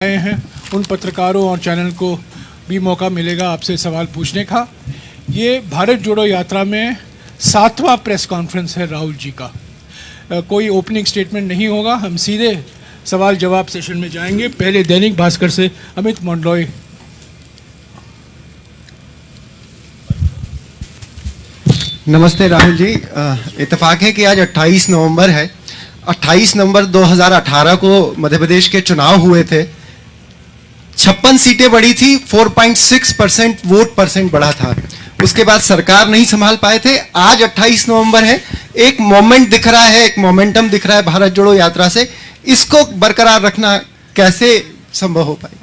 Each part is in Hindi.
आए हैं उन पत्रकारों और चैनल को भी मौका मिलेगा आपसे सवाल पूछने का। ये भारत जोड़ो यात्रा में 7वां प्रेस कॉन्फ्रेंस है राहुल जी का। कोई ओपनिंग स्टेटमेंट नहीं होगा, हम सीधे सवाल जवाब सेशन में जाएंगे। पहले दैनिक भास्कर से अमित मंडलोई। नमस्ते राहुल जी। इत्तेफाक है कि आज 28 नवंबर है। 28 नवंबर 2018 को मध्य प्रदेश के चुनाव हुए थे। 56 सीटें बढ़ी थी, 4.6% वोट परसेंट बढ़ा था। उसके बाद सरकार नहीं संभाल पाए थे। आज 28 नवंबर है, एक मोमेंट दिख रहा है, एक मोमेंटम दिख रहा है भारत जोड़ो यात्रा से। इसको बरकरार रखना कैसे संभव हो पाएगा?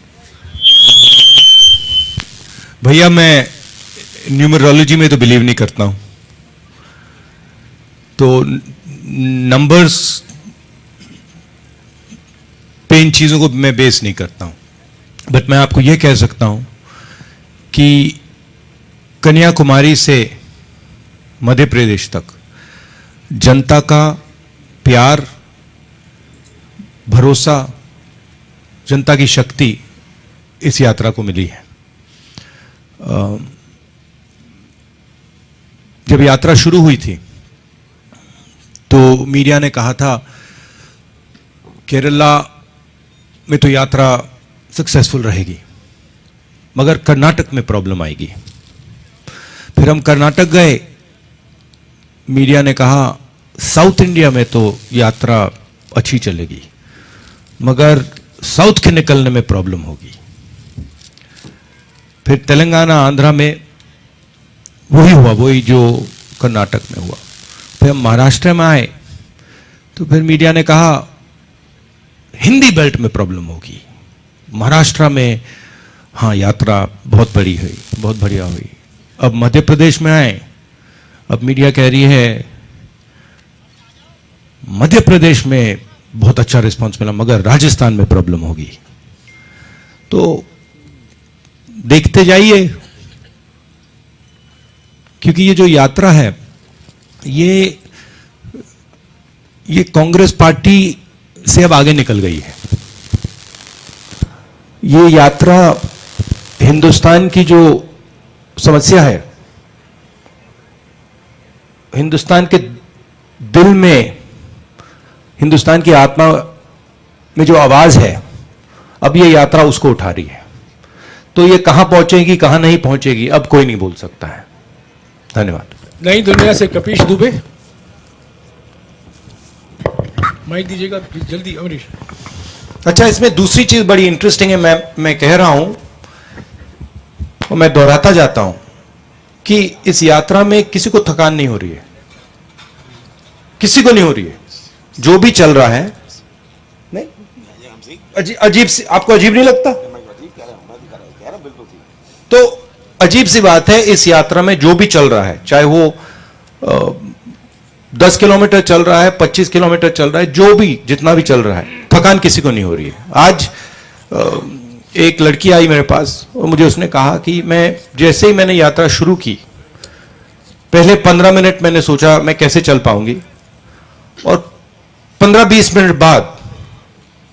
भैया, मैं न्यूमरोलॉजी में तो बिलीव नहीं करता हूं, तो नंबर्स पे इन चीजों को मैं बेस नहीं करता हूं। बट मैं आपको यह कह सकता हूं कि कन्याकुमारी से मध्य प्रदेश तक जनता का प्यार, भरोसा, जनता की शक्ति इस यात्रा को मिली है। जब यात्रा शुरू हुई थी तो मीडिया ने कहा था केरला में तो यात्रा सक्सेसफुल रहेगी, मगर कर्नाटक में प्रॉब्लम आएगी। फिर हम कर्नाटक गए, मीडिया ने कहा साउथ इंडिया में तो यात्रा अच्छी चलेगी, मगर साउथ के निकलने में प्रॉब्लम होगी। फिर तेलंगाना, आंध्रा में वही हुआ, वही जो कर्नाटक में हुआ। फिर हम महाराष्ट्र में आए तो फिर मीडिया ने कहा हिंदी बेल्ट में प्रॉब्लम होगी, महाराष्ट्र में हाँ यात्रा बहुत बड़ी हुई, बहुत बढ़िया हुई। अब मध्य प्रदेश में आए, अब मीडिया कह रही है मध्य प्रदेश में बहुत अच्छा रिस्पांस मिला, मगर राजस्थान में प्रॉब्लम होगी। तो देखते जाइए, क्योंकि ये जो यात्रा है ये कांग्रेस पार्टी से अब आगे निकल गई है। ये यात्रा हिंदुस्तान की जो समस्या है, हिंदुस्तान के दिल में, हिंदुस्तान की आत्मा में जो आवाज है, अब ये यात्रा उसको उठा रही है। तो ये कहां पहुंचेगी, कहां नहीं पहुंचेगी, अब कोई नहीं बोल सकता है। धन्यवाद। नई दुनिया से कपिश दुबे। माइक दीजिएगा जल्दी अमरीश। अच्छा, इसमें दूसरी चीज बड़ी इंटरेस्टिंग है। मैं कह रहा हूं और मैं दोहराता जाता हूं कि इस यात्रा में किसी को थकान नहीं हो रही है, किसी को नहीं हो रही है। जो भी चल रहा है, नहीं अजीब सी, आपको अजीब नहीं लगता? तो अजीब सी बात है, इस यात्रा में जो भी चल रहा है, चाहे वो 10 किलोमीटर चल रहा है, 25 किलोमीटर चल रहा है, जो भी जितना भी चल रहा है, थकान किसी को नहीं हो रही है। आज एक लड़की आई मेरे पास और मुझे उसने कहा कि जैसे ही मैंने यात्रा शुरू की, पहले 15 मिनट मैंने सोचा मैं कैसे चल पाऊंगी, और 15-20 मिनट बाद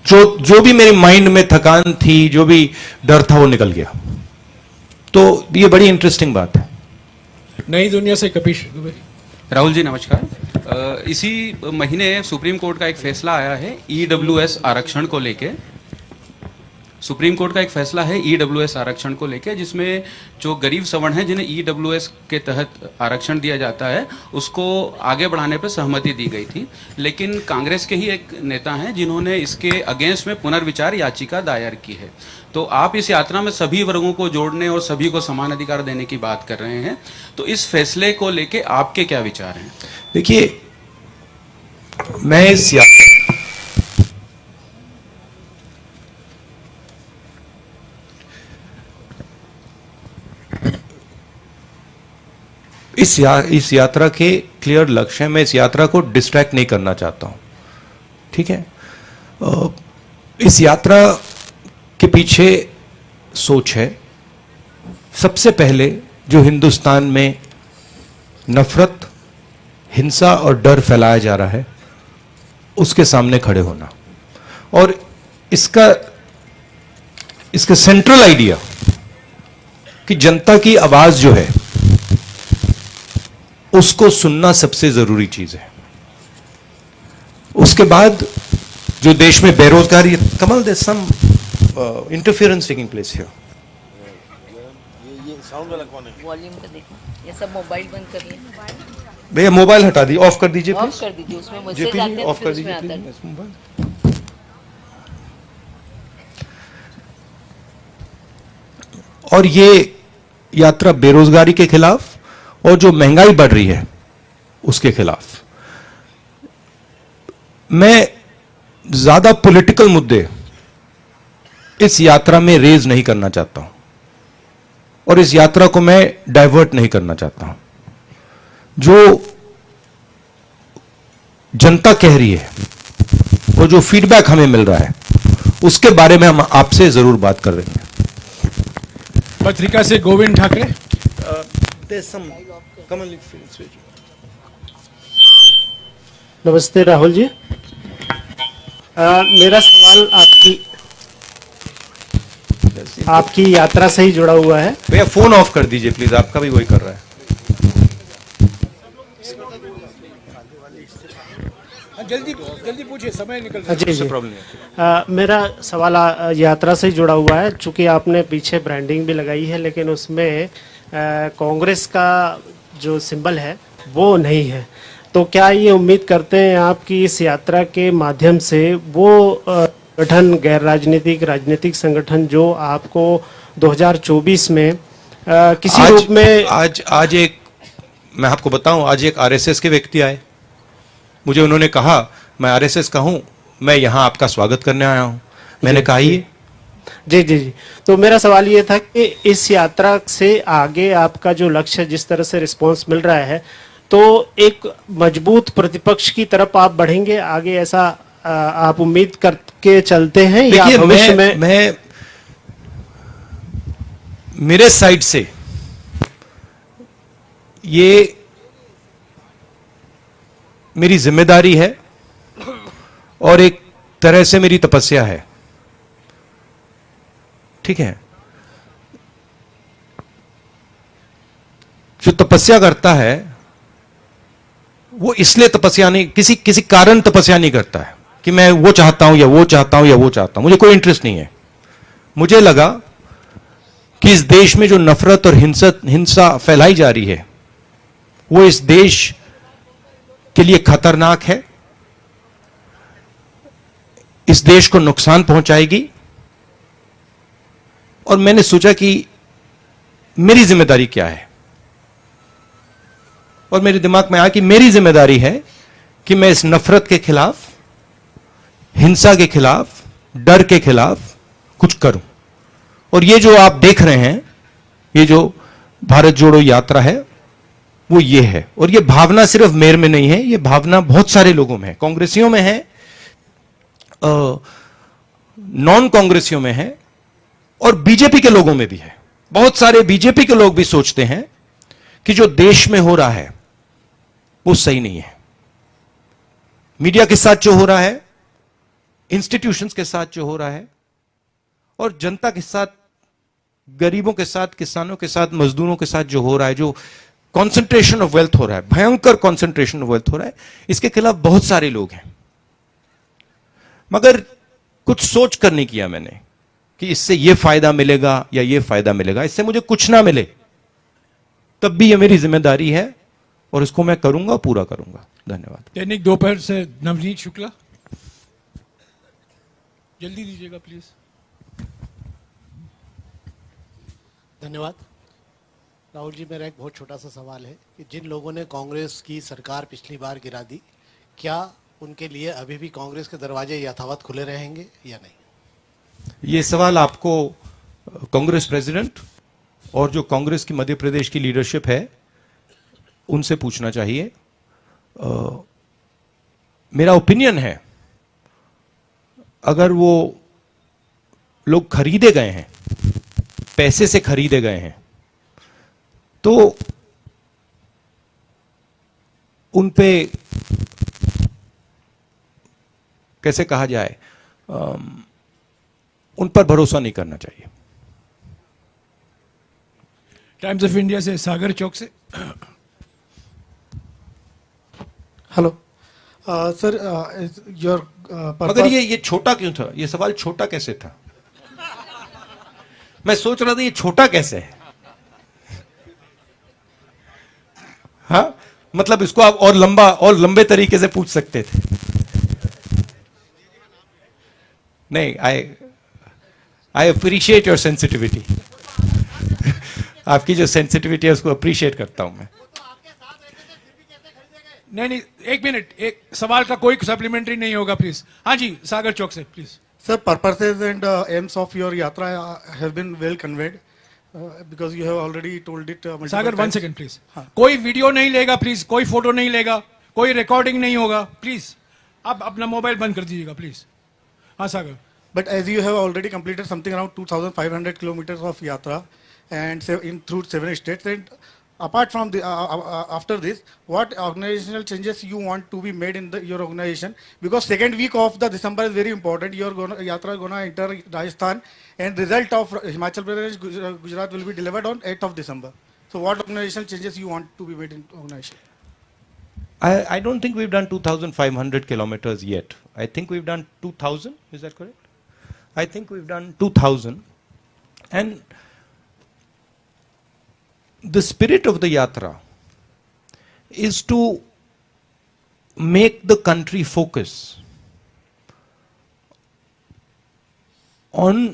जो भी मेरे माइंड में थकान थी, जो भी डर था, वो निकल गया। तो ये बड़ी इंटरेस्टिंग बात है। नई दुनिया से कपिश दुबे। राहुल जी नमस्कार। इसी महीने सुप्रीम कोर्ट का एक फैसला आया है ईडब्ल्यूएस आरक्षण को लेके। सुप्रीम कोर्ट का एक फैसला है ईडब्ल्यूएस आरक्षण को लेके, जिसमें जो गरीब सवर्ण हैं जिन्हें ईडब्ल्यूएस के तहत आरक्षण दिया जाता है, उसको आगे बढ़ाने पर सहमति दी गई थी। लेकिन कांग्रेस के ही एक नेता हैं जिन्होंने इसके अगेंस्ट में पुनर्विचार याचिका दायर की है। तो आप इस यात्रा में सभी वर्गों को जोड़ने और सभी को समान अधिकार देने की बात कर रहे हैं, तो इस फैसले को लेके आपके क्या विचार हैं? देखिए, मैं इस यात्रा के क्लियर लक्ष्य है। मैं इस यात्रा को डिस्ट्रैक्ट नहीं करना चाहता हूं, ठीक है? इस यात्रा के पीछे सोच है, सबसे पहले जो हिंदुस्तान में नफरत, हिंसा और डर फैलाया जा रहा है, उसके सामने खड़े होना। और इसका इसका सेंट्रल आइडिया कि जनता की आवाज जो है उसको सुनना सबसे जरूरी चीज है। उसके बाद जो देश में बेरोजगारी, Kamal there some interference taking place here. Volume का देखो, ये सब मोबाइल बंद कर लिए, भैया मोबाइल हटा दीजिए, ऑफ कर दीजिए ऑफ प्लीज। कर दीजिए, उसमें मैसेज जेपी आते जी हैं ऑफ फिर कर उसमें दीजिए आता है। Please mobile. और ये यात्रा बेरोजगारी के खिलाफ और जो महंगाई बढ़ रही है उसके खिलाफ। मैं ज्यादा पॉलिटिकल मुद्दे इस यात्रा में रेज नहीं करना चाहता हूं और इस यात्रा को मैं डाइवर्ट नहीं करना चाहता हूं। जो जनता कह रही है और जो फीडबैक हमें मिल रहा है उसके बारे में हम आपसे जरूर बात कर रहे हैं। पत्रिका से गोविंद ठाकरे। नमस्ते राहुल जी। मेरा सवाल आपकी यात्रा से ही जुड़ा हुआ है। भैया फोन ऑफ कर दीजिए प्लीज, आपका भी वही कर रहा है। जल्दी जल्दी पूछिए, समय निकल रहा है। जी जी। प्रॉब्लम नहीं। मेरा सवाल यात्रा से ही जुड़ा हुआ है। चूंकि आपने पीछे ब्रांडिंग भी लगाई है लेकिन उसमें कांग्रेस का जो सिंबल है वो नहीं है, तो क्या ये उम्मीद करते हैं आप कि इस यात्रा के माध्यम से वो संगठन, गैर राजनीतिक राजनीतिक संगठन जो आपको 2024 में किसी रूप में आज एक, मैं आपको बताऊं, आज एक आरएसएस के व्यक्ति आए, मुझे उन्होंने कहा मैं आरएसएस का हूं, मैं यहां आपका स्वागत करने आया हूं। मैंने कहा ये जी जी जी। तो मेरा सवाल ये था कि इस यात्रा से आगे आपका जो लक्ष्य है, जिस तरह से रिस्पांस मिल रहा है, तो एक मजबूत प्रतिपक्ष की तरफ आप बढ़ेंगे आगे, ऐसा आप उम्मीद करके चलते हैं या देखिए, भविष्य में? मैं मेरे साइड से ये मेरी जिम्मेदारी है और एक तरह से मेरी तपस्या है, ठीक है। जो तपस्या करता है वो इसलिए तपस्या नहीं, किसी कारण तपस्या नहीं करता है कि मैं वो चाहता हूं या वो चाहता हूं या वो चाहता हूं। मुझे कोई इंटरेस्ट नहीं है। मुझे लगा कि इस देश में जो नफरत और हिंसा फैलाई जा रही है वो इस देश के लिए खतरनाक है, इस देश को नुकसान पहुंचाएगी। और मैंने सोचा कि मेरी जिम्मेदारी क्या है, और मेरे दिमाग में आया कि मेरी जिम्मेदारी है कि मैं इस नफरत के खिलाफ, हिंसा के खिलाफ, डर के खिलाफ कुछ करूं। और ये जो आप देख रहे हैं, ये जो भारत जोड़ो यात्रा है वो ये है। और ये भावना सिर्फ मेरे में नहीं है, ये भावना बहुत सारे लोगों में है, कांग्रेसियों में है, नॉन कांग्रेसियों में है और बीजेपी के लोगों में भी है। बहुत सारे बीजेपी के लोग भी सोचते हैं कि जो देश में हो रहा है वो सही नहीं है। मीडिया के साथ जो हो रहा है, इंस्टीट्यूशंस के साथ जो हो रहा है और जनता के साथ, गरीबों के साथ, किसानों के साथ, मजदूरों के साथ जो हो रहा है, जो कॉन्सेंट्रेशन ऑफ वेल्थ हो रहा है, भयंकर कॉन्सेंट्रेशन ऑफ वेल्थ हो रहा है, इसके खिलाफ बहुत सारे लोग हैं। मगर कुछ सोच कर नहीं किया मैंने कि इससे यह फायदा मिलेगा या यह फायदा मिलेगा। इससे मुझे कुछ ना मिले तब भी यह मेरी जिम्मेदारी है और इसको मैं करूंगा, पूरा करूंगा। धन्यवाद। दैनिक दोपहर से नवनीत शुक्ला, जल्दी दीजिएगा प्लीज। धन्यवाद। राहुल जी, मेरा एक बहुत छोटा सा सवाल है कि जिन लोगों ने कांग्रेस की सरकार पिछली बार गिरा दी, क्या उनके लिए अभी भी कांग्रेस के दरवाजे यथावत खुले रहेंगे या नहीं? ये सवाल आपको कांग्रेस प्रेसिडेंट और जो कांग्रेस की मध्य प्रदेश की लीडरशिप है उनसे पूछना चाहिए। मेरा ओपिनियन है, अगर वो लोग खरीदे गए हैं, पैसे से खरीदे गए हैं, तो उन पे कैसे कहा जाए, उन पर भरोसा नहीं करना चाहिए। टाइम्स ऑफ इंडिया से सागर चौक से। हेलो सर, योर मगर ये छोटा क्यों था? ये सवाल छोटा कैसे था? मैं सोच रहा था ये छोटा कैसे है। हाँ, मतलब इसको आप और लंबे तरीके से पूछ सकते थे। नहीं, आई अप्रिशिएट योर सेंसिटिविटी। आपकी जो सेंसिटिविटी है उसको अप्रिशिएट करता हूं मैं। नहीं, एक मिनट, एक सवाल का कोई सप्लीमेंट्री नहीं होगा प्लीज। हाँ जी, सागर चौक से please. sir, purposes and aims of your yatra have been well conveyed because you have already told it multiple Sagar, one times. Second please. कोई वीडियो नहीं लेगा प्लीज, कोई फोटो नहीं लेगा, कोई रिकॉर्डिंग नहीं होगा प्लीज। आप अपना मोबाइल बंद कर दीजिएगा प्लीज। हाँ सागर। But as you have already completed something around 2,500 kilometers of yatra and through 7 states, and apart from the after this, what organizational changes you want to be made in your organization? Because second week of the December is very important. Your yatra gonna enter Rajasthan, and result of Himachal Pradesh, Gujarat will be delivered on 8th of December. So what organizational changes you want to be made in organization? I don't think we've done 2,500 kilometers yet. I think we've done 2,000. Is that correct? I think we've done 2,000. And the spirit of the yatra is to make the country focus on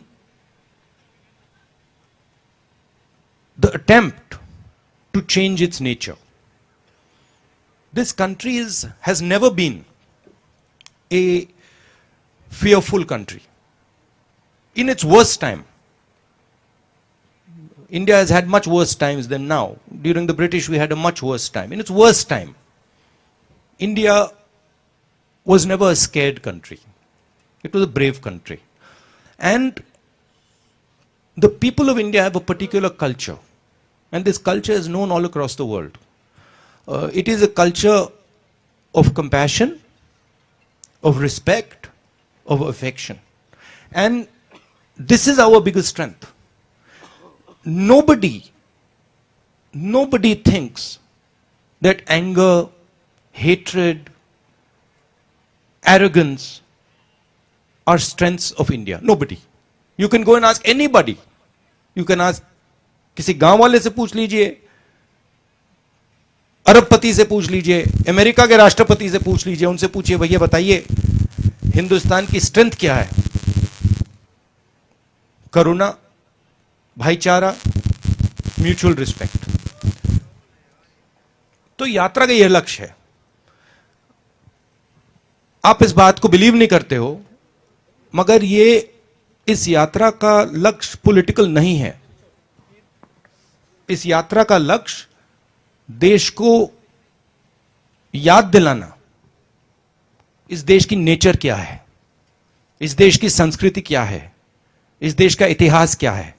the attempt to change its nature. This country has never been a fearful country. In its worst time, India has had much worse times than now. During the British, we had a much worse time. In its worst time, India was never a scared country. It was a brave country. And the people of India have a particular culture. And this culture is known all across the world. It is a culture of compassion, of respect, of affection. And this is our biggest strength. Nobody thinks that anger, hatred, arrogance are strengths of India. Nobody. You can go and ask anybody. You can ask किसी गांव वाले से पूछ लीजिए, अरबपति से पूछ लीजिए, अमेरिका के राष्ट्रपति से पूछ लीजिए, उनसे पूछिए भैया बताइए हिंदुस्तान की स्ट्रेंथ क्या है? करुणा, भाईचारा, म्यूचुअल रिस्पेक्ट। तो यात्रा का यह लक्ष्य है। आप इस बात को बिलीव नहीं करते हो, मगर ये इस यात्रा का लक्ष्य पॉलिटिकल नहीं है। इस यात्रा का लक्ष्य देश को याद दिलाना, इस देश की नेचर क्या है, इस देश की संस्कृति क्या है, इस देश का इतिहास क्या है,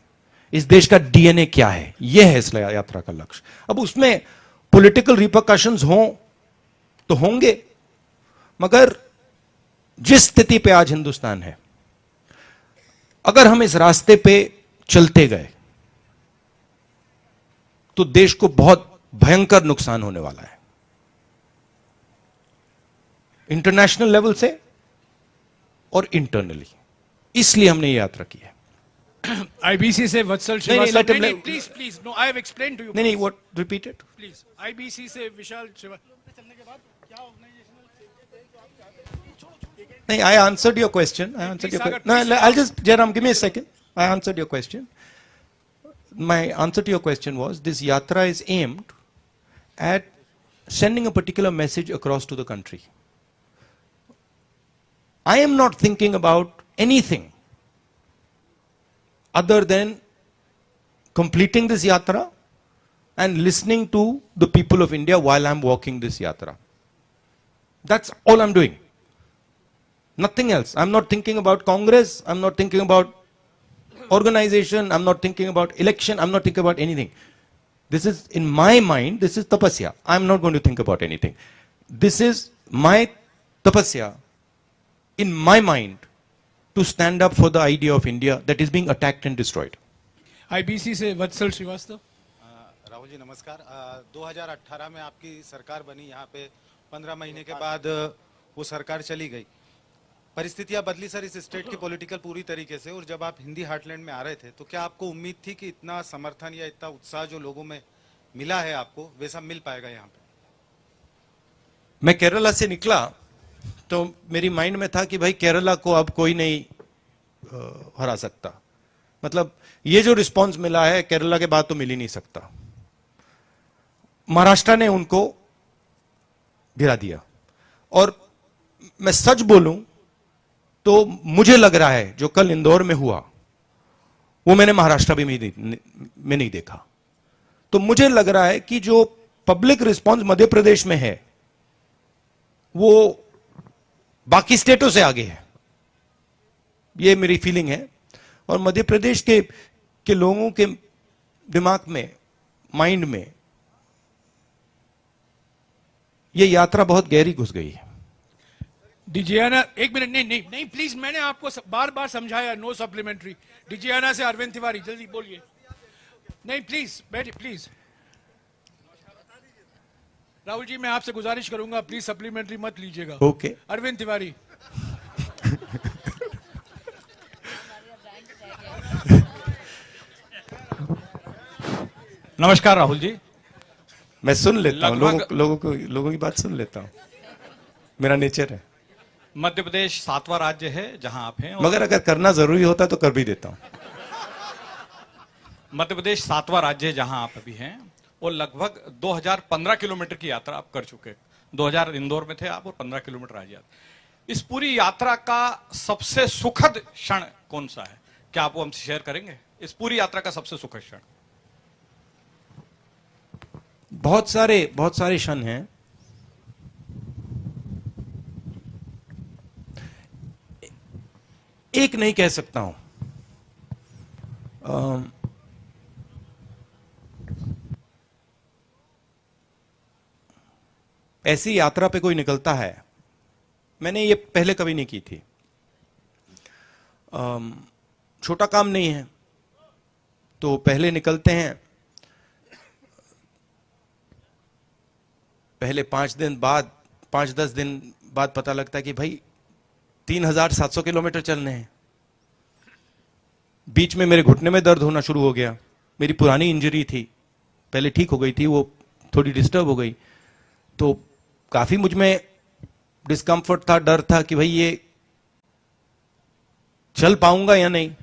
इस देश का डीएनए क्या है, यह है इस यात्रा का लक्ष्य। अब उसमें पॉलिटिकल रिपरकशंस हों तो होंगे, मगर जिस स्थिति पे आज हिंदुस्तान है, अगर हम इस रास्ते पे चलते गए तो देश को बहुत भयंकर नुकसान होने वाला है, इंटरनेशनल लेवल से और इंटरनली। इसलिए हमने ये यात्रा की है। आईबीसी से वत्सल श्रीवास्तव, नहीं please please, no I have explain to you. नहीं, what, repeat it please. IBC से विशाल श्रीवास्तव चलने के बाद क्या नहीं, I answered your question. I answered your question. No, I'll just, Jairam, give me a second. I answered your question. My answer to your question was, this yatra is aimed at sending a particular message across to the country. I am not thinking about anything other than completing this yatra and listening to the people of India while I'm walking this yatra. That's all I'm doing. Nothing else. I'm not thinking about Congress. I'm not thinking about organization. I'm not thinking about election. I'm not thinking about anything. This is, in my mind, this is tapasya. I'm not going to think about anything. This is my tapasya in my mind to stand up for the idea of India that is being attacked and destroyed. IBC से वत्सल श्रीवास्तव। राहुल जी नमस्कार। 2018 में आपकी सरकार बनी, यहाँ पे 15 महीने के बाद वो सरकार चली गई। परिस्थितियां बदली सर इस स्टेट की पॉलिटिकल पूरी तरीके से, और जब आप हिंदी हार्टलैंड में आ रहे थे तो क्या आपको उम्मीद थी कि इतना समर्थन या इतना उत्साह जो लोगों में मिला है आपको वैसा मिल पाएगा यहाँ पे? मैं केरला से निकला तो मेरी माइंड में था कि भाई केरला को अब कोई नहीं हरा सकता। मतलब ये जो रिस्पांस मिला है केरला के बाद तो मिल ही नहीं सकता। महाराष्ट्र ने उनको गिरा दिया, और मैं सच बोलूं तो मुझे लग रहा है जो कल इंदौर में हुआ वो मैंने महाराष्ट्र में नहीं देखा। तो मुझे लग रहा है कि जो पब्लिक रिस्पांस मध्य प्रदेश में है वो बाकी स्टेटों से आगे है, ये मेरी फीलिंग है। और मध्य प्रदेश के लोगों के दिमाग में, माइंड में ये यात्रा बहुत गहरी घुस गई है। डिजियाना, एक मिनट, नहीं प्लीज, मैंने आपको बार बार समझाया, नो सप्लीमेंट्री। डिजियाना से अरविंद तिवारी, जल्दी बोलिए। नहीं प्लीज बैठिए प्लीज। राहुल जी मैं आपसे गुजारिश करूंगा प्लीज सप्लीमेंट्री मत लीजिएगा। ओके। अरविंद तिवारी। नमस्कार राहुल जी। मैं सुन लेता हूं, लोगों की बात सुन लेता हूं, मेरा नेचर है। मध्य प्रदेश 7वां राज्य है जहां आप हैं, मगर अगर करना जरूरी होता तो कर भी देता हूं। मध्य प्रदेश 7वां राज्य है जहां आप अभी हैं, और लगभग 2015 किलोमीटर की यात्रा आप कर चुके। 2000 इंदौर में थे आप, और 15 किलोमीटर आज यात्रा। इस पूरी यात्रा का सबसे सुखद क्षण कौन सा है, क्या आप वो हमसे शेयर करेंगे? इस पूरी यात्रा का सबसे सुखद क्षण। बहुत सारे क्षण हैं। एक नहीं कह सकता हूं। ऐसी यात्रा पे कोई निकलता है, मैंने ये पहले कभी नहीं की थी। छोटा काम नहीं है, तो पहले निकलते हैं, पहले 5-10 दिन बाद पता लगता है कि भाई 3700 किलोमीटर चलने हैं। बीच में मेरे घुटने में दर्द होना शुरू हो गया। मेरी पुरानी इंजरी थी, पहले ठीक हो गई थी, वो थोड़ी डिस्टर्ब हो गई, तो काफी मुझ में डिस्कम्फर्ट था, डर था कि भाई ये चल पाऊंगा या नहीं।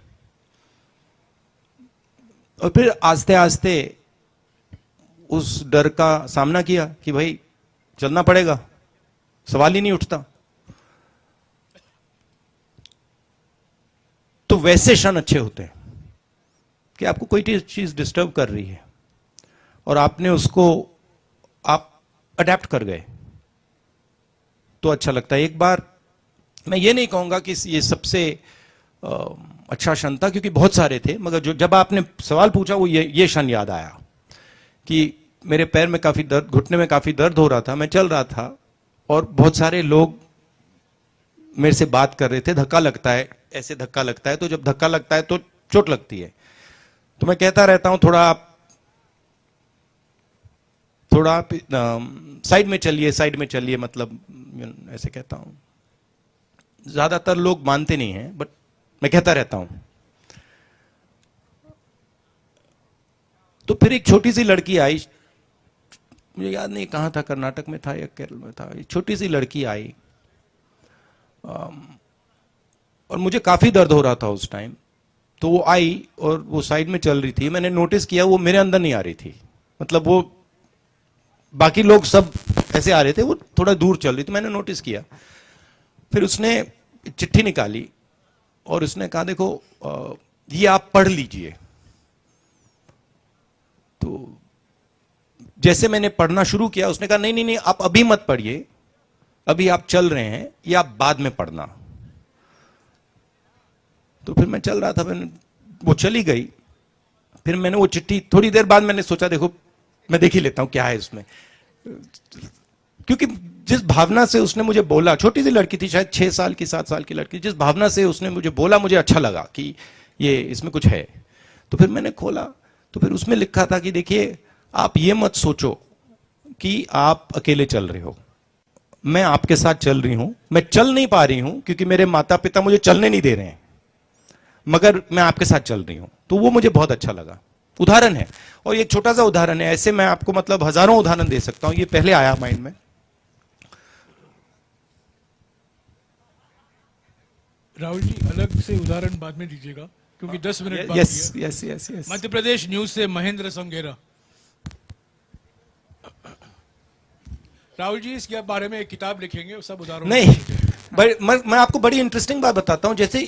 और फिर आस्ते आस्ते उस डर का सामना किया कि भाई चलना पड़ेगा, सवाल ही नहीं उठता। तो वैसे क्षण अच्छे होते हैं कि आपको कोई चीज डिस्टर्ब कर रही है और आपने उसको आप अडेप्ट कर गए, तो अच्छा लगता है। एक बार मैं ये नहीं कहूंगा कि ये सबसे अच्छा क्षण था, क्योंकि बहुत सारे थे, मगर जब आपने सवाल पूछा वो ये क्षण याद आया कि मेरे पैर में काफी दर्द, घुटने में काफी दर्द हो रहा था, मैं चल रहा था और बहुत सारे लोग मेरे से बात कर रहे थे। धक्का लगता है, ऐसे धक्का लगता है, तो जब धक्का लगता है तो चोट लगती है। तो मैं कहता रहता हूं थोड़ा आप साइड में चलिए, मतलब ऐसे कहता हूं। ज्यादातर लोग मानते नहीं हैं, बट मैं कहता रहता हूं। तो फिर एक छोटी सी लड़की आई, मुझे याद नहीं कहां था, कर्नाटक में था या केरल में था। एक छोटी सी लड़की आई और मुझे काफी दर्द हो रहा था उस टाइम। तो वो आई और वो साइड में चल रही थी। मैंने नोटिस किया वो मेरे अंदर नहीं आ रही थी, मतलब वो बाकी लोग सब ऐसे आ रहे थे, वो थोड़ा दूर चल रही थी, मैंने नोटिस किया। फिर उसने चिट्ठी निकाली और उसने कहा देखो ये आप पढ़ लीजिए। तो जैसे मैंने पढ़ना शुरू किया, उसने कहा नहीं आप अभी मत पढ़िए, अभी आप चल रहे हैं, ये आप बाद में पढ़ना। तो फिर मैं चल रहा था, वो चली गई। फिर मैंने वो चिट्ठी, थोड़ी देर बाद मैंने सोचा देखो मैं देख ही लेता हूं क्या है उसमें। क्योंकि जिस भावना से उसने मुझे बोला, छोटी सी लड़की थी, शायद 6 साल की 7 साल की लड़की, जिस भावना से उसने मुझे बोला, मुझे अच्छा लगा कि ये इसमें कुछ है। तो फिर मैंने खोला, तो फिर उसमें लिखा था कि देखिए, आप ये मत सोचो कि आप अकेले चल रहे हो, मैं आपके साथ चल रही हूं। मैं चल नहीं पा रही हूं क्योंकि मेरे माता पिता मुझे चलने नहीं दे रहे हैं, मगर मैं आपके साथ चल रही हूं। तो वो मुझे बहुत अच्छा लगा। उदाहरण है, और ये छोटा सा उदाहरण है, ऐसे मैं आपको मतलब हजारों उदाहरण दे सकता हूं। ये पहले आया माइंड में। राहुल जी, अलग से उदाहरण बाद में दीजिएगा क्योंकि 10 मिनट बाकी यस है। Yes yes yes. Madhya Pradesh news से महेंद्र संगेरा। राहुल जी, इसके बारे में एक किताब लिखेंगे, वो सब उदाहरण नहीं, मैं आपको बड़ी इंटरेस्टिंग बात बताता हूं। जैसे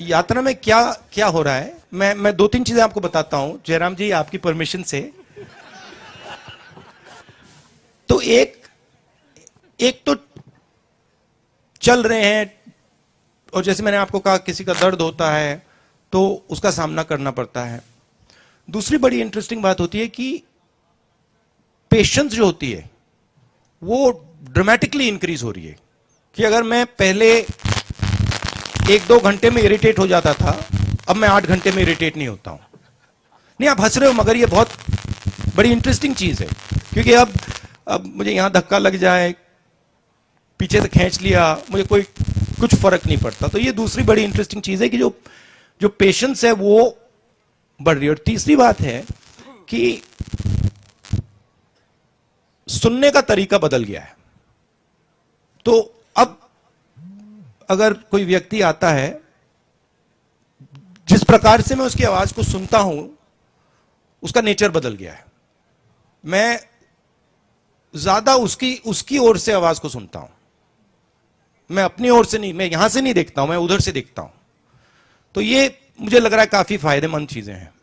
यात्रा में क्या क्या हो रहा है, मैं 2-3 चीजें आपको बताता हूं, जयराम जी आपकी परमिशन से। तो एक तो चल रहे हैं, और जैसे मैंने आपको कहा, किसी का दर्द होता है तो उसका सामना करना पड़ता है। दूसरी बड़ी इंटरेस्टिंग बात होती है कि पेशेंस जो होती है वो ड्रामेटिकली इंक्रीज हो रही है। कि अगर मैं पहले 1-2 घंटे में इरिटेट हो जाता था, अब मैं 8 घंटे में इरिटेट नहीं होता हूं। नहीं, आप हंस रहे हो, मगर ये बहुत बड़ी इंटरेस्टिंग चीज है। क्योंकि अब मुझे यहां धक्का लग जाए, पीछे से खींच लिया, मुझे कुछ फर्क नहीं पड़ता। तो ये दूसरी बड़ी इंटरेस्टिंग चीज है कि जो पेशेंस है वो बढ़ रही है। और तीसरी बात है कि सुनने का तरीका बदल गया है। तो अब अगर कोई व्यक्ति आता है, जिस प्रकार से मैं उसकी आवाज को सुनता हूं, उसका नेचर बदल गया है। मैं ज्यादा उसकी ओर से आवाज को सुनता हूं, मैं अपनी ओर से नहीं, मैं यहां से नहीं देखता हूं, मैं उधर से देखता हूं। तो ये मुझे लग रहा है काफी फायदेमंद चीजें हैं।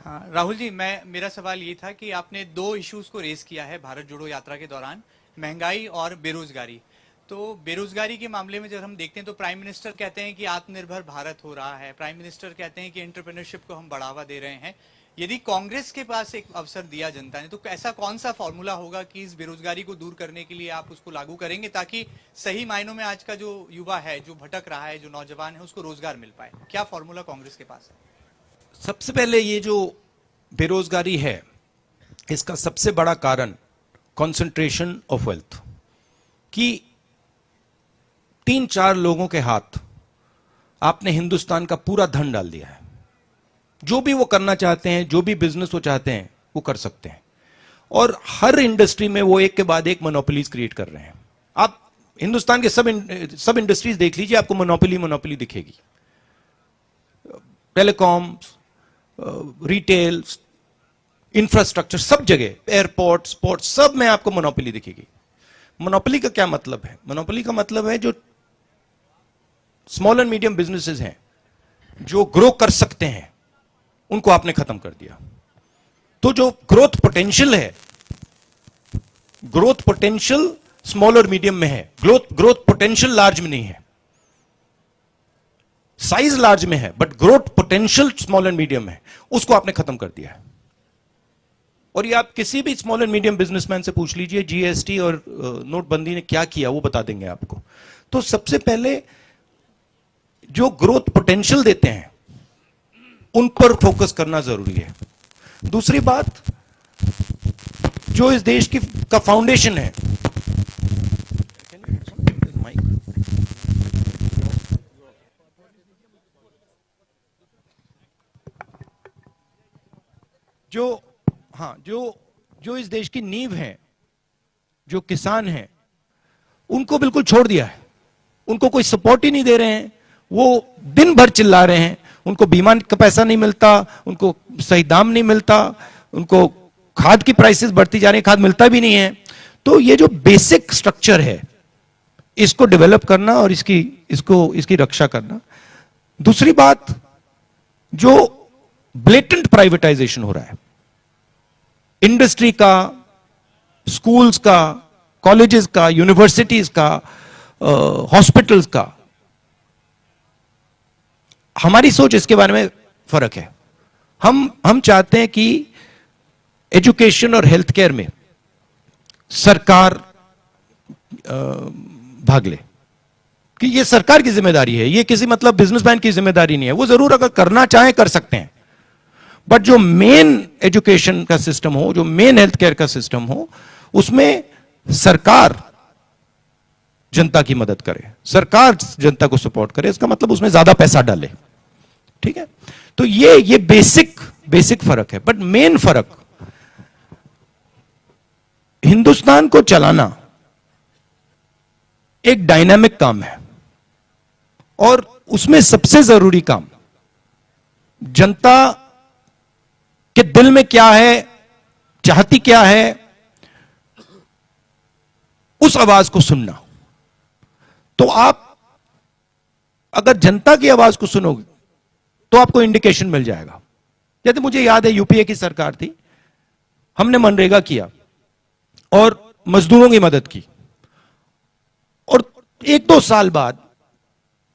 हाँ राहुल जी, मेरा सवाल ये था कि आपने 2 इश्यूज को रेज किया है भारत जोड़ो यात्रा के दौरान, महंगाई और बेरोजगारी। तो बेरोजगारी के मामले में जब हम देखते हैं तो प्राइम मिनिस्टर कहते हैं कि आत्मनिर्भर भारत हो रहा है, प्राइम मिनिस्टर कहते हैं कि एंटरप्रेन्योरशिप को हम बढ़ावा दे रहे हैं। यदि कांग्रेस के पास एक अवसर दिया जनता ने, तो ऐसा कौन सा फॉर्मूला होगा कि इस बेरोजगारी को दूर करने के लिए आप उसको लागू करेंगे, ताकि सही मायनों में आज का जो युवा है, जो भटक रहा है, जो नौजवान है, उसको रोजगार मिल पाए? क्या फॉर्मूला कांग्रेस के पास है? सबसे पहले ये जो बेरोजगारी है, इसका सबसे बड़ा कारण कंसंट्रेशन ऑफ वेल्थ, कि 3-4 लोगों के हाथ आपने हिंदुस्तान का पूरा धन डाल दिया है। जो भी वो करना चाहते हैं, जो भी बिजनेस वो चाहते हैं, वो कर सकते हैं। और हर इंडस्ट्री में वो एक के बाद एक मोनोपोलीज क्रिएट कर रहे हैं। आप हिंदुस्तान के सब इंडस्ट्रीज देख लीजिए, आपको मोनोपोली दिखेगी। टेलीकॉम, रिटेल, इंफ्रास्ट्रक्चर, सब जगह, एयरपोर्ट, स्पोर्ट्स, सब में आपको मोनोपोली दिखेगी। मोनोपोली का क्या मतलब है? मोनोपोली का मतलब है जो स्मॉल एंड मीडियम बिजनेसेस हैं, जो ग्रो कर सकते हैं, उनको आपने खत्म कर दिया। तो जो ग्रोथ पोटेंशियल है, ग्रोथ पोटेंशियल स्मॉल और मीडियम में है, ग्रोथ पोटेंशियल लार्ज में नहीं है। साइज लार्ज में है, but growth potential small and medium है, उसको आपने खत्म कर दिया है। और ये आप किसी भी स्मॉल एंड मीडियम बिजनेसमैन से पूछ लीजिए, जीएसटी और नोटबंदी ने क्या किया, वो बता देंगे आपको। तो सबसे पहले जो ग्रोथ पोटेंशियल देते हैं, उन पर फोकस करना जरूरी है। दूसरी बात, जो इस देश का फाउंडेशन है, जो इस देश की नींव है, जो किसान हैं, उनको बिल्कुल छोड़ दिया है। उनको कोई सपोर्ट ही नहीं दे रहे हैं। वो दिन भर चिल्ला रहे हैं, उनको बीमा का पैसा नहीं मिलता, उनको सही दाम नहीं मिलता, उनको खाद की प्राइसेस बढ़ती जा रही है, खाद मिलता भी नहीं है। तो ये जो बेसिक स्ट्रक्चर है, इसको डेवलप करना और इसकी रक्षा करना। दूसरी बात, जो ब्लेटेंट प्राइवेटाइजेशन हो रहा है, इंडस्ट्री का, स्कूल्स का, कॉलेजेस का, यूनिवर्सिटीज का, हॉस्पिटल्स का, हमारी सोच इसके बारे में फर्क है। हम चाहते हैं कि एजुकेशन और हेल्थ केयर में सरकार भाग ले, कि ये सरकार की जिम्मेदारी है, ये किसी मतलब बिजनेसमैन की जिम्मेदारी नहीं है। वो जरूर अगर करना चाहे कर सकते हैं, बट जो मेन एजुकेशन का सिस्टम हो, जो मेन हेल्थ केयर का सिस्टम हो, उसमें सरकार जनता की मदद करे, सरकार जनता को सपोर्ट करे, इसका मतलब उसमें ज्यादा पैसा डाले। ठीक है, तो ये बेसिक फर्क है। बट मेन फर्क, हिंदुस्तान को चलाना एक डायनामिक काम है, और उसमें सबसे जरूरी काम जनता के दिल में क्या है, चाहती क्या है, उस आवाज को सुनना। तो आप अगर जनता की आवाज को सुनोगे तो आपको इंडिकेशन मिल जाएगा। जैसे मुझे याद है, यूपीए की सरकार थी, हमने मनरेगा किया और मजदूरों की मदद की, और 1-2 साल बाद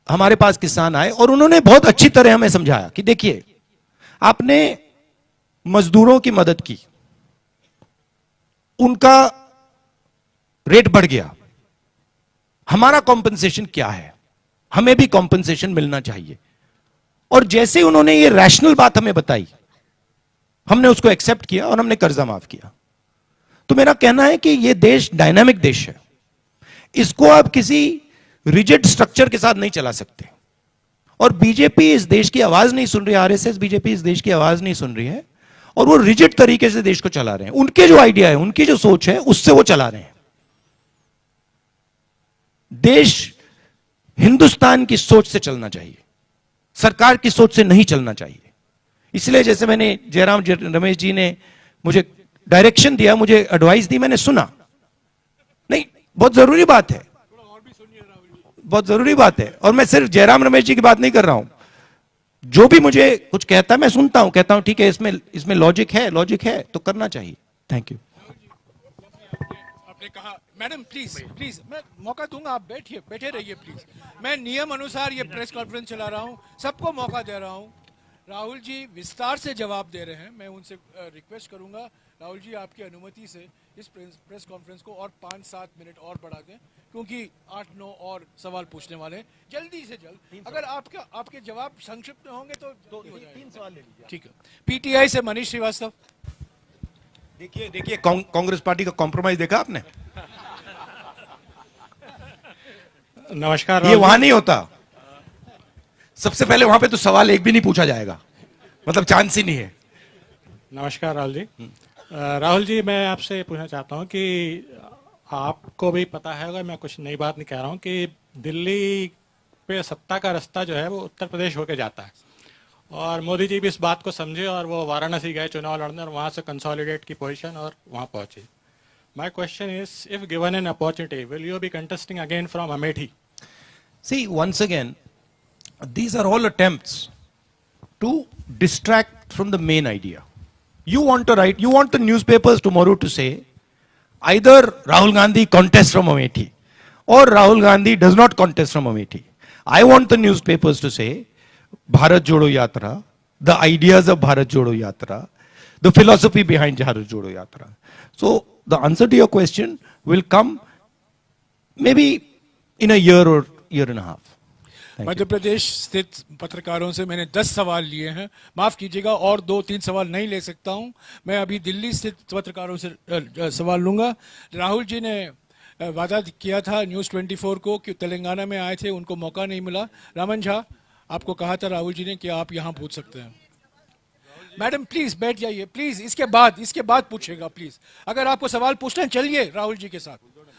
हमारे पास किसान आए और उन्होंने बहुत अच्छी तरह हमें समझाया कि देखिए, आपने मजदूरों की मदद की, उनका रेट बढ़ गया, हमारा कॉम्पेंसेशन क्या है, हमें भी कॉम्पेंसेशन मिलना चाहिए। और जैसे उन्होंने ये रैशनल बात हमें बताई, हमने उसको एक्सेप्ट किया और हमने कर्जा माफ किया। तो मेरा कहना है कि ये देश डायनामिक देश है, इसको आप किसी रिजिड स्ट्रक्चर के साथ नहीं चला सकते। और बीजेपी इस देश की आवाज नहीं सुन रही, आरएसएस बीजेपी इस देश की आवाज नहीं सुन रही है, और वो रिजिड तरीके से देश को चला रहे हैं। उनके जो आइडिया है, उनकी जो सोच है, उससे वो चला रहे हैं। देश हिंदुस्तान की सोच से चलना चाहिए, सरकार की सोच से नहीं चलना चाहिए। इसलिए जैसे मैंने जयराम रमेश जी ने मुझे डायरेक्शन दिया, मुझे एडवाइस दी, मैंने सुना। नहीं, बहुत जरूरी बात है, बहुत जरूरी बात है। और मैं सिर्फ जयराम रमेश जी की बात नहीं कर रहा हूं, जो भी मुझे कुछ कहता है मैं सुनता हूं, कहता हूं ठीक है, इसमें लॉजिक है तो करना चाहिए। Thank you. आपने कहा, मैडम प्लीज मैं मौका दूंगा, आप बैठे रहिए प्लीज। मैं नियम अनुसार ये प्रेस कॉन्फ्रेंस चला रहा हूं, सबको मौका दे रहा हूं। राहुल जी विस्तार से जवाब दे रहे हैं, मैं उनसे रिक्वेस्ट करूंगा, राहुल जी आपकी अनुमति से इस प्रेस कॉन्फ्रेंस को और 5-7 मिनट और बढ़ा दें, क्योंकि 8-9 और सवाल पूछने वाले हैं, जल्दी से जल्द। अगर आपके जवाब संक्षिप्त में होंगे तो 3 सवाल ले लीजिए। ठीक है, पीटीआई से मनीष श्रीवास्तव। देखिए कांग्रेस पार्टी का कॉम्प्रोमाइज देखा आपने? नमस्कार। ये वहां नहीं होता। सबसे पहले वहां पे तो सवाल एक भी नहीं पूछा जाएगा, मतलब चांस ही नहीं है। नमस्कार राहुल जी। राहुल जी, मैं आपसे पूछना चाहता हूं कि आपको भी पता है, मैं कुछ नई बात नहीं कह रहा हूं, कि दिल्ली पे सत्ता का रास्ता जो है वो उत्तर प्रदेश होके जाता है, और मोदी जी भी इस बात को समझे और वो वाराणसी गए चुनाव लड़ने, और वहां से कंसोलिडेट की पोजीशन और वहां पहुंचे। My question is, if given an opportunity, will you be contesting again from Amethi? See, once again, these are all attempts to distract from the main idea. You want the newspapers tomorrow to say either Rahul Gandhi contests from Amethi or Rahul Gandhi does not contest from Amethi. I want the newspapers to say Bharat Jodo Yatra, the ideas of Bharat Jodo Yatra, the philosophy behind Bharat Jodo Yatra. So the answer to your question will come maybe in a year or year and a half. Madhya Pradesh स्थित पत्रकारों से मैंने 10 सवाल लिए हैं, माफ कीजिएगा, और 2-3 सवाल नहीं ले सकता हूं। मैं अभी दिल्ली स्थित पत्रकारों से सवाल लूंगा। राहुल जी ने वादा किया था न्यूज़ 24 को कि तेलंगाना में आए थे, उनको मौका नहीं मिला। रामन झा, आपको कहा था राहुल जी ने कि आप यहां पूछ सकते हैं। मैडम प्लीज बैठ जाइए, प्लीज। इसके बाद पूछेगा प्लीज। अगर आपको सवाल पूछना है, चलिए राहुल जी के साथ,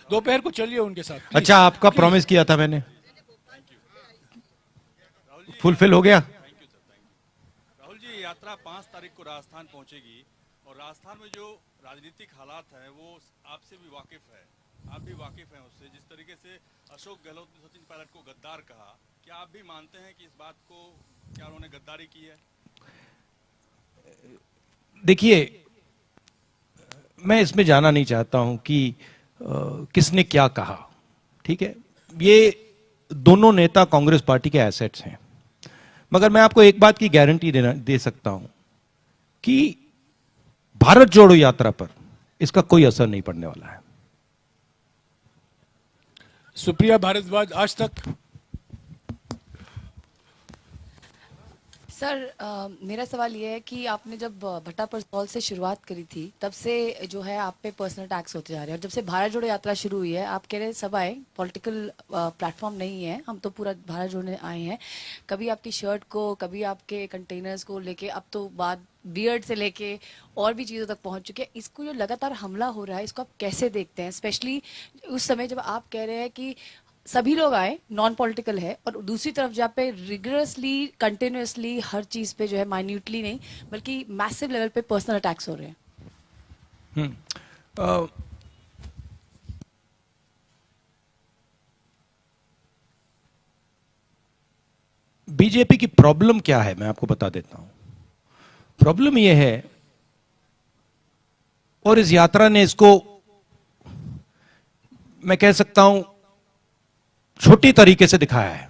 दोपहर को चलिए उनके साथ। अच्छा, आपका प्रॉमिस किया था मैंने, फुलफिल हो गया? राहुल जी, यात्रा 5 तारीख को राजस्थान पहुंचेगी, और राजस्थान में जो राजनीतिक हालात है वो आपसे भी वाकिफ है, आप भी वाकिफ हैं उससे। जिस तरीके से अशोक गहलोत ने सचिन पायलट को गद्दार कहा, क्या आप भी मानते हैं कि इस बात को, क्या उन्होंने गद्दारी की है? देखिए, मैं इसमें जाना नहीं चाहता हूं कि किसने क्या कहा, ठीक है। ये दोनों नेता कांग्रेस पार्टी के एसेट्स हैं, मगर मैं आपको एक बात की गारंटी दे सकता हूं कि भारत जोड़ो यात्रा पर इसका कोई असर नहीं पड़ने वाला है। सुप्रिया भारद्वाज, आज तक। सर मेरा सवाल ये है कि आपने जब भट्टा परसौल से शुरुआत करी थी तब से जो है आप पे पर्सनल टैक्स होते जा रहे हैं, और जब से भारत जोड़ो यात्रा शुरू हुई है आप कह रहे हैं सब आए, पॉलिटिकल प्लेटफॉर्म नहीं है, हम तो पूरा भारत जोड़ने आए हैं। कभी आपकी शर्ट को, कभी आपके कंटेनर्स को लेके, अब तो बात बियर्ड से लेके और भी चीज़ों तक पहुंच चुके हैं। इसको जो लगातार हमला हो रहा है इसको आप कैसे देखते हैं, स्पेशली उस समय जब आप कह रहे हैं कि सभी लोग आए, नॉन पॉलिटिकल है, और दूसरी तरफ जहाँ पे रिगरसली कंटिन्यूसली हर चीज पे जो है, माइन्यूटली नहीं बल्कि मैसिव लेवल पे पर्सनल अटैक्स हो रहे हैं। बीजेपी की प्रॉब्लम क्या है मैं आपको बता देता हूं। प्रॉब्लम यह है, और इस यात्रा ने इसको मैं कह सकता हूं छोटी तरीके से दिखाया है,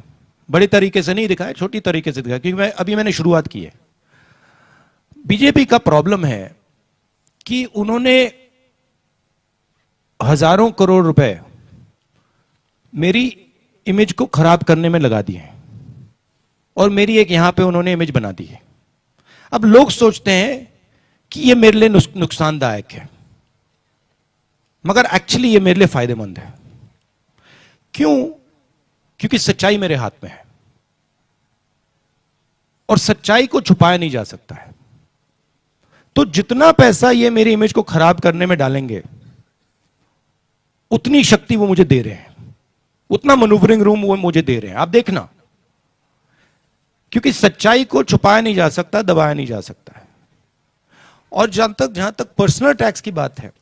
बड़ी तरीके से नहीं दिखाया, छोटी तरीके से दिखाया, क्योंकि मैंने शुरुआत की है। बीजेपी का प्रॉब्लम है कि उन्होंने हजारों करोड़ रुपए मेरी इमेज को खराब करने में लगा दिए हैं, और मेरी एक यहां पे उन्होंने इमेज बना दी है। अब लोग सोचते हैं कि ये मेरे लिए नुकसानदायक है, मगर एक्चुअली ये मेरे लिए फायदेमंद है। क्यों? क्योंकि सच्चाई मेरे हाथ में है, और सच्चाई को छुपाया नहीं जा सकता है। तो जितना पैसा ये मेरी इमेज को खराब करने में डालेंगे, उतनी शक्ति वो मुझे दे रहे हैं, उतना मैन्यूवरिंग रूम वो मुझे दे रहे हैं। आप देखना, क्योंकि सच्चाई को छुपाया नहीं जा सकता, दबाया नहीं जा सकता है। और जहां तक पर्सनल टैक्स की बात है,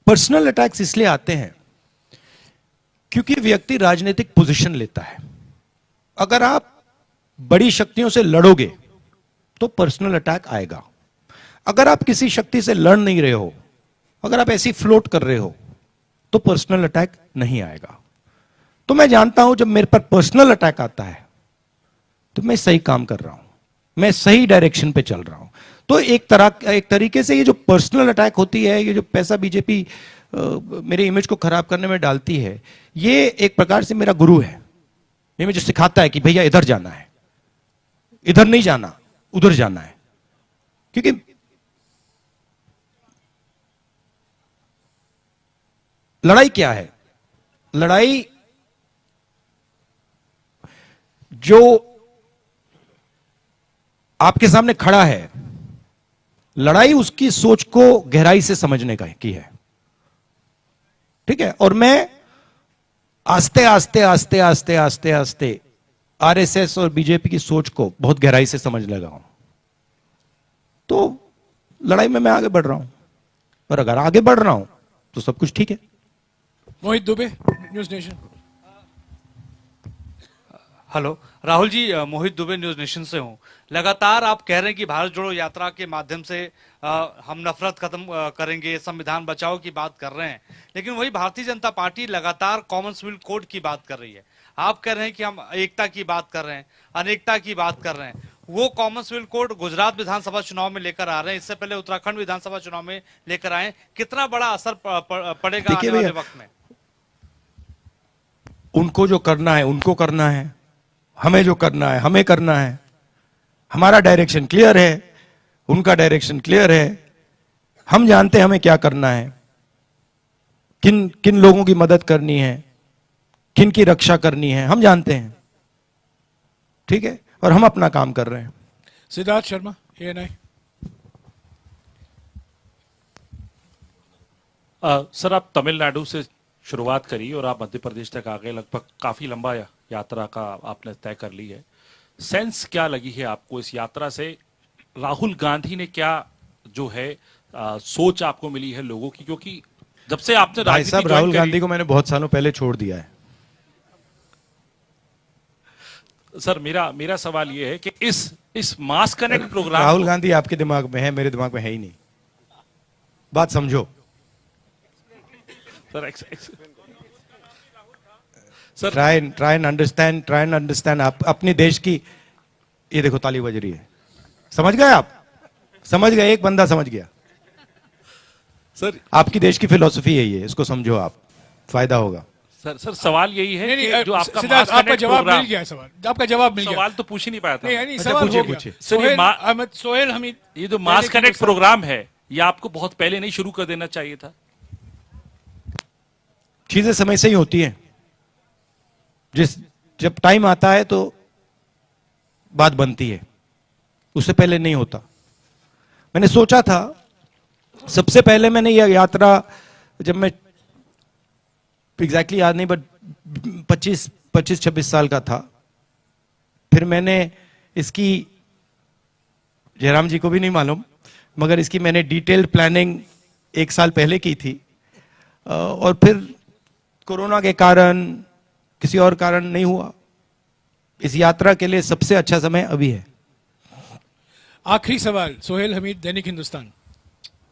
पर्सनल अटैक्स इसलिए आते हैं क्योंकि व्यक्ति राजनीतिक पोजीशन लेता है। अगर आप बड़ी शक्तियों से लड़ोगे तो पर्सनल अटैक आएगा। अगर आप किसी शक्ति से लड़ नहीं रहे हो, अगर आप ऐसी फ्लोट कर रहे हो, तो पर्सनल अटैक नहीं आएगा। तो मैं जानता हूं जब मेरे पर पर्सनल अटैक आता है तो मैं सही काम कर रहा हूं, मैं सही डायरेक्शन पे चल रहा हूं। तो एक तरीके से ये जो पर्सनल अटैक होती है, ये जो पैसा बीजेपी मेरी इमेज को खराब करने में डालती है, ये एक प्रकार से मेरा गुरु है। ये मुझे सिखाता है कि भैया इधर जाना है, इधर नहीं जाना, उधर जाना है। क्योंकि लड़ाई क्या है? लड़ाई जो आपके सामने खड़ा है, लड़ाई उसकी सोच को गहराई से समझने का की है। ठीक है? और मैं आस्ते आस्ते आस्ते आस्ते आस्ते आस्ते आरएसएस और बीजेपी की सोच को बहुत गहराई से समझने लगा हूं। तो लड़ाई में मैं आगे बढ़ रहा हूं, और अगर आगे बढ़ रहा हूं तो सब कुछ ठीक है। Mohit Dubey, news nation. Hello Rahul ji, Mohit Dubey news nation से हूं। लगातार आप कह रहे हैं कि भारत जोड़ो यात्रा के माध्यम से हम नफरत खत्म करेंगे, संविधान बचाओ की बात कर रहे हैं, लेकिन वही भारतीय जनता पार्टी लगातार कॉमनवेल्थ कोड की बात कर रही है। आप कह रहे हैं कि हम एकता की बात कर रहे हैं, अनेकता की बात कर रहे हैं। वो कॉमनवेल्थ कोड गुजरात विधानसभा चुनाव में लेकर आ रहे हैं, इससे पहले उत्तराखंड विधानसभा चुनाव में लेकर आए। कितना बड़ा असर पड़ेगा आने वाले वक्त में? उनको जो करना है उनको करना है, हमें जो करना है हमें करना है। हमारा डायरेक्शन क्लियर है, उनका डायरेक्शन क्लियर है। हम जानते हैं हमें क्या करना है, किन किन लोगों की मदद करनी है, किन की रक्षा करनी है, हम जानते हैं। ठीक है? और हम अपना काम कर रहे हैं। सिद्धार्थ शर्मा, एएनआई। सर, आप तमिलनाडु से शुरुआत करी और आप मध्य प्रदेश तक आ गए, लगभग काफी लंबा यात्रा का आपने तय कर ली है। सेंस क्या लगी है आपको इस यात्रा से? राहुल गांधी ने क्या जो है सोच आपको मिली है लोगों की? क्योंकि जब से आपने भाई साहब, राहुल गांधी को मैंने बहुत सालों पहले छोड़ दिया है। सर, मेरा सवाल ये है कि इस मास कनेक्ट प्रोग्राम, राहुल गांधी आपके दिमाग में है, मेरे दिमाग में है ही नहीं। बात समझो सर। Try and understand. आप अपने देश की, ये देखो ताली बज रही है, समझ गए आप? समझ गए? एक बंदा समझ गया। सर आपकी देश की फिलॉसफी यही है, इसको समझो आप, फायदा होगा। सर सवाल यही है कि जो आपका सिद्धार्थ, मास आपका कनेक्ट जवाब प्रोग्राम, मिल गया, सवाल जवाब मिल गया। सवाल तो पूछ ही नहीं पाया था। नहीं, अच्छा, सवाल पूछिए, हो गया। पूछिए। सर, ये सोहेल हमीद, ये जो मास कनेक्ट प्रोग्राम है, ये आपको बहुत पहले नहीं शुरू कर देना चाहिए था? चीजें समय से ही होती हैं, जब टाइम आता है तो बात बनती है, उससे पहले नहीं होता। मैंने सोचा था, सबसे पहले मैंने यह यात्रा, जब मैं एग्जैक्टली याद नहीं, बट 25-26 साल का था, फिर मैंने इसकी, जयराम जी को भी नहीं मालूम, मगर इसकी मैंने डिटेल्ड प्लानिंग 1 साल पहले की थी, और फिर कोरोना के कारण, किसी और कारण नहीं हुआ। इस यात्रा के लिए सबसे अच्छा समय अभी है। आखिरी सवाल, सोहेल हमीद, दैनिक हिंदुस्तान।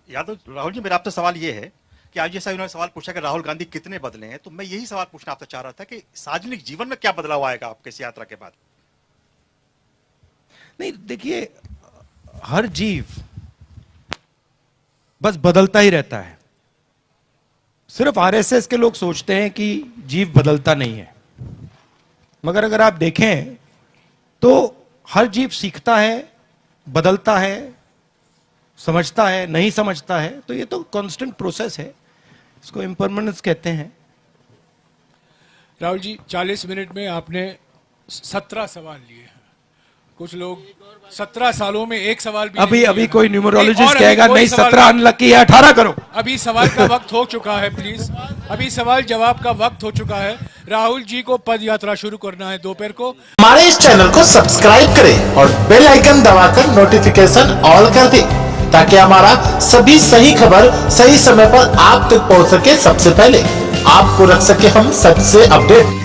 यादव राहुल जी, मेरा आपसे सवाल ये है कि आज जैसा उन्होंने सवाल पूछा कि राहुल गांधी कितने बदले हैं, तो मैं यही सवाल पूछना आपसे चाह रहा था कि सार्वजनिक जीवन में क्या बदलाव आएगा आपके इस यात्रा के बाद? नहीं, देखिए, हर जीव बस बदलता ही रहता है। सिर्फ आरएसएस के लोग सोचते हैं कि जीव बदलता नहीं है, मगर अगर आप देखें तो हर जीव सीखता है, बदलता है, समझता है, नहीं समझता है, तो ये तो कांस्टेंट प्रोसेस है, इसको इम्परमानेंस कहते हैं। राहुल जी, 40 मिनट में आपने 17 सवाल लिए हैं। कुछ लोग 17 सालों में एक सवाल भी अभी कोई न्यूमरोलॉजिस्ट नहीं, कहेगा नहीं 17 अनलकी है, 18 करो। अभी सवाल का वक्त हो चुका है, प्लीज, अभी सवाल जवाब का वक्त हो चुका है। राहुल जी को पद यात्रा शुरू करना है दोपहर को। हमारे इस चैनल को सब्सक्राइब करें और बेल आइकन दबाकर नोटिफिकेशन ऑल कर दें, ताकि हमारा सभी सही खबर सही समय पर आप तक पहुंच सके। सबसे पहले आपको रख सके हम सबसे अपडेट।